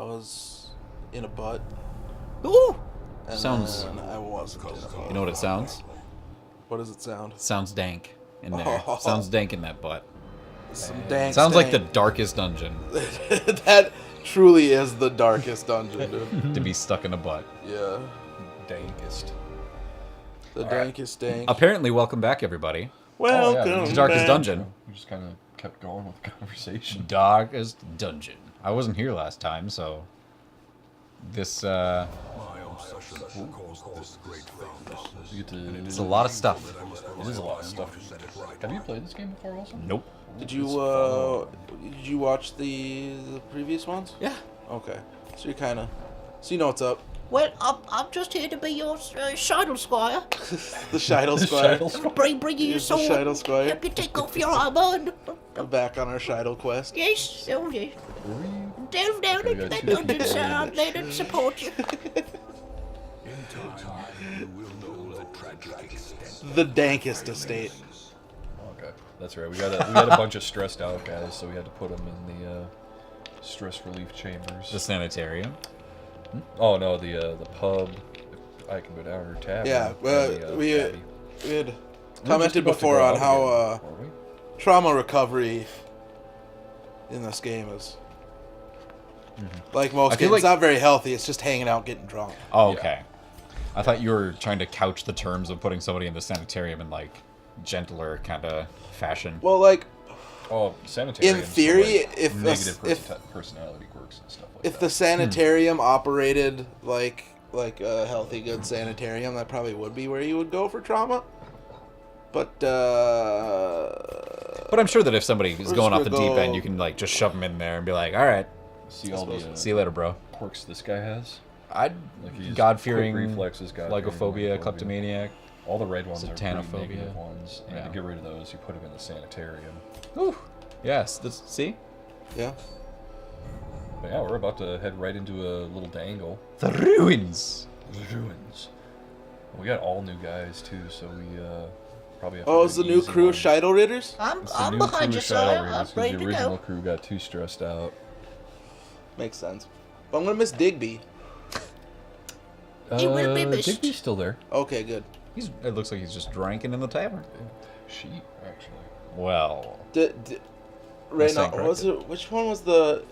was in a butt. Ooh! And Sounds... then I wasn't in a butt. You know what it sounds? What does it sound? Sounds dank in there. Sounds dank in that butt. Some dank Sounds like the stank. darkest dungeon That truly is the darkest dungeon, dude. to be stuck in a butt. Yeah. Dankest. The dankest dank. Apparently, welcome back, everybody. Welcome The darkest back. dungeon. We just kind of kept going with the conversation. Darkest dungeon. I wasn't here last time, so this You get to, it's a lot of stuff. it is a lot of stuff. Have you played this game before, Wilson? Nope. Did you watch the previous ones? Yeah. Okay. So you know what's up. Well, I'm just here to be your Shidle Squire. The Shidle Squire. Bring you your Here's the sword. Shidle Squire. Help you take off your armor. We're back on our Shidle quest. Yes, oh yes. Delve down into that dungeon, sir. I'm there to support you. The dankest estate. Okay, that's right. We had a bunch of stressed out guys, so we had to put them in the stress relief chambers. The sanitarium. Oh no, the pub. I can go down or tavern. Yeah, and we Abbey. had We were just commented about to before go on out how again, weren't we? trauma recovery in this game is like most I feel games. like- It's not very healthy. It's just hanging out, getting drunk. Oh, okay. I thought you were trying to couch the terms of putting somebody in the sanitarium in like gentler kind of fashion. Well, like Oh, sanitarium. in theory, if negative if personality quirks and stuff like if that. the sanitarium operated like a healthy, good sanitarium, that probably would be where you would go for trauma. But But I'm sure that if somebody is We're going just off the gonna deep go- end, you can like just shove them in there and be like, all right, See all the see you later, bro. quirks this guy has. I'd Like he's God-fearing, quick reflexes, God-fearing, lygophobia, kleptomaniac. All the red ones are pretty Satanophobia. negative ones, and Yeah. to get rid of those, you put them in the sanitarium. Ooh. Yes, see? yeah, But yeah, we're about to head right into a little dangle. The ruins. Ruins. We got all new guys too, so we probably have to oh, do is the an new easy crew one. Shidle Ridders? It's the I'm new behind crew you, Shadow sir. Raiders, I'm 'cause ready the to original go. crew got too stressed out. Makes sense. But I'm gonna miss Digby. He will be missed. Digby's still there. Okay, good. It looks like he's just drinking in the tavern. Sheep, actually. Well, Right stand now, was corrected. it? Which one was the?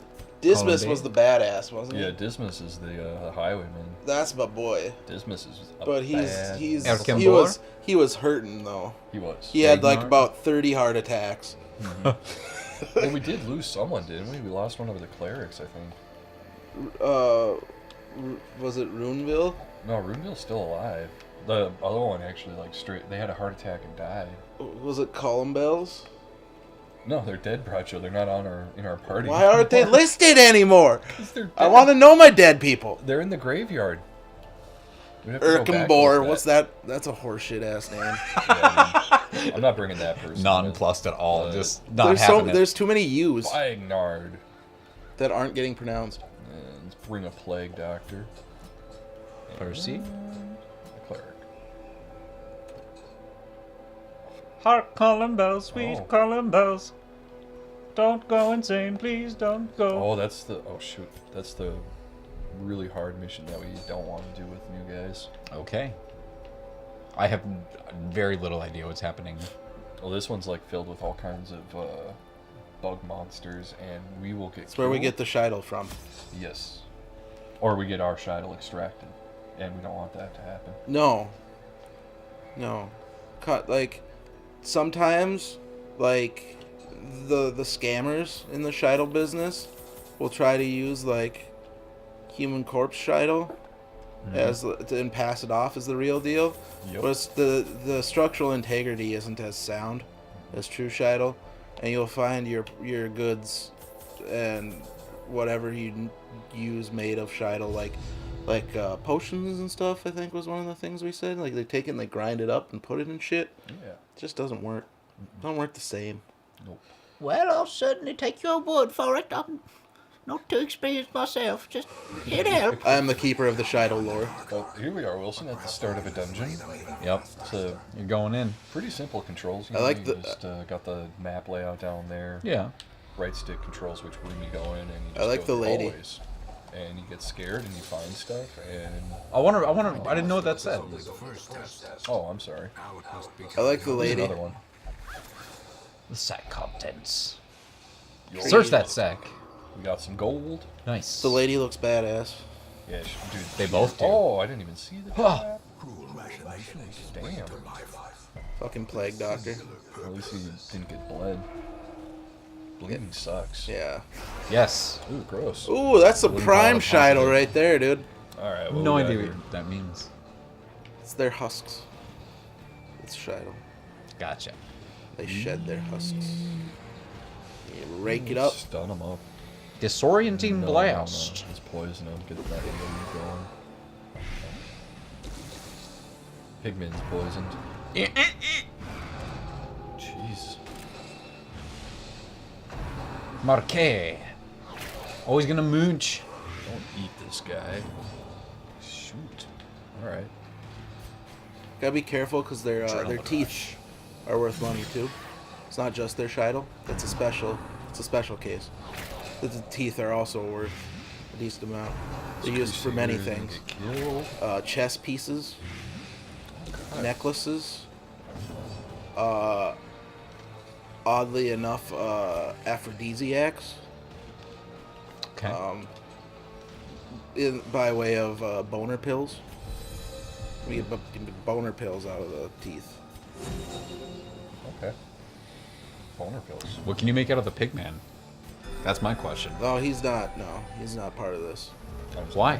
Dismas Colin was the badass, wasn't he? Yeah, Dismas is the highwayman. That's my boy. Dismas is a But bad he Erkenbor? was hurting though. He was. He had like Ragnar? about 30 heart attacks. Well, we did lose someone, didn't we? We lost one of the clerics, I think. Was it Runeville? No, Runeville's still alive. The other one actually, like, they had a heart attack and died. Was it Columbells? No, they're dead, Bracho. They're not in our party. Why aren't they listed anymore? 'Cause they're I dead. want to know my dead people. They're in the graveyard. We'd have to go back and Erkenbor, look what's that? That's a horseshit ass name. Yeah, I'm not bringing that person. nonplussed at all. Just not there's having it. there's too many U's Fagnard. that aren't getting pronounced. And let's bring a plague doctor. Percy? A cleric. Hark calling bells, sweet Oh. calling bells. Don't go insane, please don't go. Oh, that's the. Oh, shoot. That's the really hard mission that we don't want to do with new guys. Okay. I have very little idea what's happening. Well, this one's like filled with all kinds of bug monsters, and we will get. That's where we killed. get the Shidle from. Yes. Or we get our Shidle extracted, and we don't want that to happen. No. Like, sometimes, like, the scammers in the Shidle business will try to use, like, human corpse Shidle and pass it off as the real deal. Yep. But it's the structural integrity isn't as sound as true Shidle, and you'll find your goods and whatever you use made of Shidle, like potions and stuff, I think was one of the things we said. Like they take it and they grind it up and put it in shit. Yeah. It just doesn't work. Don't work the same. Nope. Well, I'll certainly take your word for it. I'm not too experienced myself. Just here to help. I am the keeper of the Shidle lore. Well, here we are, Wilson, at the start of a dungeon. Yep. So You're going in. pretty simple controls. You I know, like you the- just got the map layout down there. Yeah. Right stick controls which room you go in, and you just I like go the through lady. hallways. and you get scared and you find stuff and. I didn't know what that said. Oh, I'm sorry. I like the There's lady. another one. The sack contents. Yo. Search that sack. We got some gold. Nice. The lady looks badass. Yeah, dude. They both do. Oh, I didn't even see the Huh. Damn. Fucking plague doctor. At least he didn't get bled. Bleeding sucks. Yeah. Yes. Ooh, gross. Ooh, that's a Wouldn't prime call it Shido positive. right there, dude. Alright, well, No we got idea here. what that means. It's their husks. It's Shido. Gotcha. They shed their husks. You rake it up. Stun him up. Disorienting No, blast. No. It's poison him. Get that thing going. Pigman's poisoned. Jeez. Marquet. Always gonna mooch. Don't eat this guy. Shoot. Alright. Gotta be careful because their teeth are worth money too. It's not just their Shido. It's a special case. The teeth are also worth a decent amount. They're used for many things. Chess pieces, necklaces. Oddly enough, aphrodisiacs. Okay. By way of boner pills. We get boner pills out of the teeth. Okay. Boner pills. What can you make out of the pigman? That's my question. No, he's not. No, he's not part of this. Why?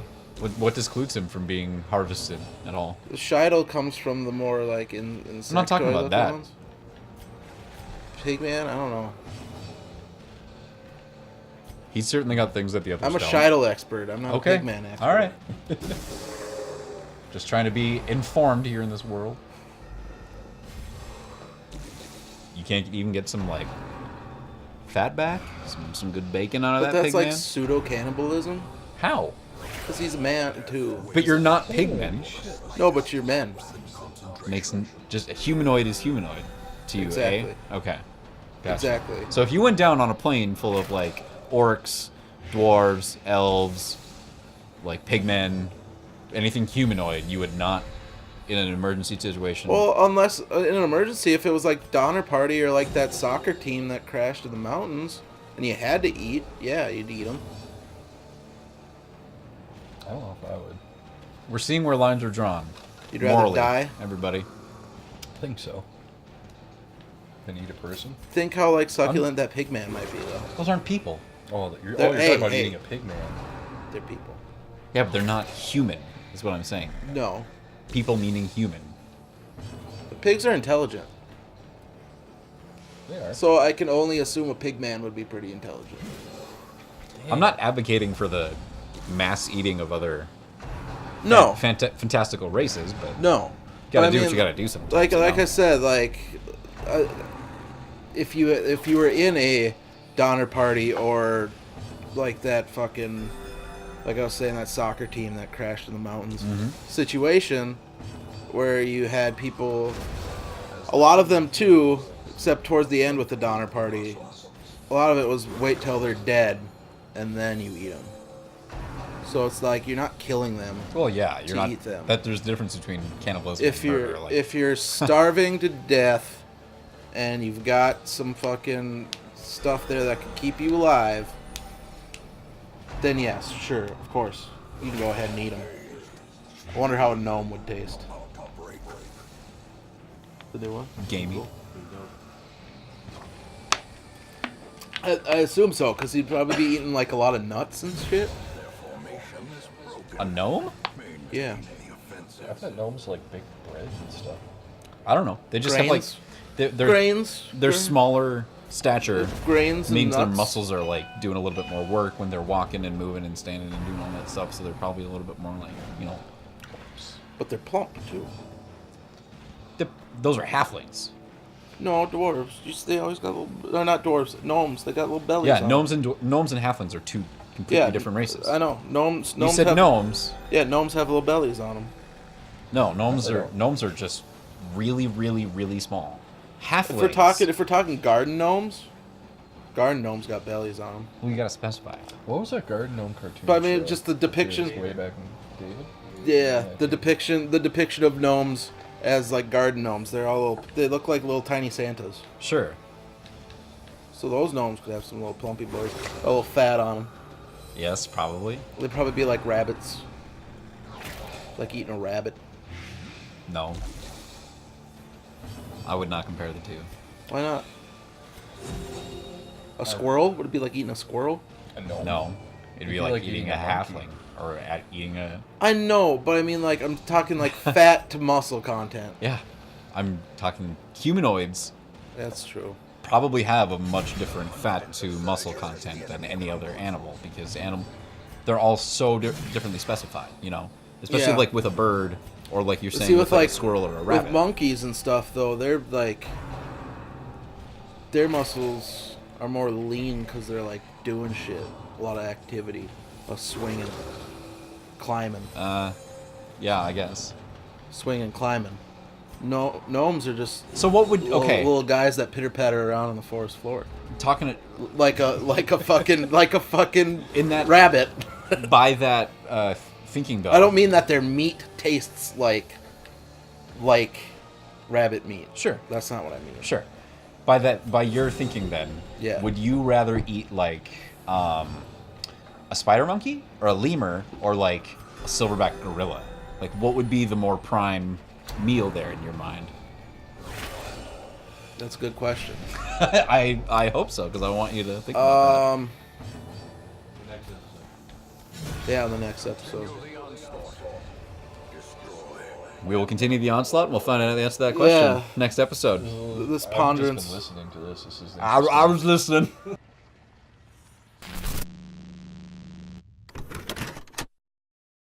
What discludes him from being harvested at all? The Shido comes from the more like insectoid I'm not talking about that. ones. Pigman, I don't know. He's certainly got things that the others I'm a don't. Shido expert. I'm not Okay. a Pigman expert. All right. Just trying to be informed here in this world. You can't even get some like fat back, some good bacon out of But that that's pigman. like pseudo cannibalism. How? Because he's a man too. But you're not pigmen. No, but you're men. Just a humanoid is humanoid to you, Exactly. eh? Okay. Gotcha. Exactly. So if you went down on a plane full of like orcs, dwarves, elves, like pigmen, anything humanoid, you would not, in an emergency situation. Well, unless in an emergency, if it was like Donner Party or like that soccer team that crashed in the mountains, and you had to eat, yeah, you'd eat them. I don't know if I would. We're seeing where lines are drawn. You'd rather Morally, die? everybody. I think so. Than eat a person? Think how like succulent that pigman might be, though. Those aren't people. You're They're- talking about hey. eating a pig man. They're people. Yeah, but they're not human, is what I'm saying. No, People meaning human. the pigs are intelligent, They are. so I can only assume a pigman would be pretty intelligent. I'm not advocating for the mass eating of other No, fantastical races, but no. gotta But I do what mean, you gotta do sometimes. Like you know? I said, like if you were in a Donner Party or like that fucking, like I was saying, that soccer team that crashed in the mountains situation, where you had people, a lot of them too, except towards the end with the Donner Party, a lot of it was wait till they're dead and then you eat them. So it's like you're not killing them. Well, yeah, you're to not. eat them. That there's a difference between cannibalism If and you're murder. Like, if you're starving to death and you've got some fucking stuff there that can keep you alive, then yes, sure, of course, you can go ahead and eat them. I wonder how a gnome would taste. Did they what? gamey. I assume so, because he'd probably be eating like a lot of nuts and shit. A gnome? Yeah. I thought gnomes like bake bread and stuff. I don't know. They just have like Grains. they're Grains. their smaller stature Grains and means their nuts. muscles are like doing a little bit more work when they're walking and moving and standing and doing all that stuff. So they're probably a little bit more like, you know, But they're plump too. those are halflings. No, dwarves. They always got little. They're not dwarves. Gnomes. They got little bellies. Yeah, on gnomes and halflings are two completely different races. I know. Gnomes. You said have, gnomes. Yeah, gnomes have little bellies on them. No, gnomes They are don't. gnomes are just really, really, really small. Halflings. If we're talking garden gnomes, Garden gnomes got bellies on them. Well, you gotta specify. What was that garden gnome cartoon? But I mean, show? just the depiction. Way back in David. Yeah, the depiction of gnomes as like garden gnomes. They're all they look like little tiny Santas. Sure. So those gnomes could have some little plumpy boys, a little fat on them. Yes, probably. They'd probably be like rabbits, like eating a rabbit. No. I would not compare the two. Why not? A squirrel? Would it be like eating a squirrel? No. No. It'd be like eating a monkey. halfling or eating a. I know, but I mean, like, I'm talking like fat to muscle content. Yeah. I'm talking humanoids. That's true. Probably have a much different fat to muscle content than any other animal because they're all so differently specified, you know, especially Yeah. like with a bird or like you're saying See, with like a squirrel or a rabbit. With monkeys and stuff, though, they're like their muscles are more lean because they're like doing shit, a lot of activity, swinging, climbing, Yeah, I guess. swinging, climbing. No, gnomes are just So what would little guys that pitter patter around on the forest floor, talking it like a fucking in that rabbit. by that thinking though. I don't mean that their meat tastes like rabbit meat. Sure. That's not what I mean. Sure. By your thinking then, Yeah. would you rather eat like a spider monkey or a lemur or like a silverback gorilla? Like what would be the more prime meal there in your mind? That's a good question. I hope so because I want you to think about Yeah, on the next episode. that. We will continue the onslaught. And we'll find out the answer to that question Yeah. next episode. This I've ponderance. just been listening to this. This is I was listening.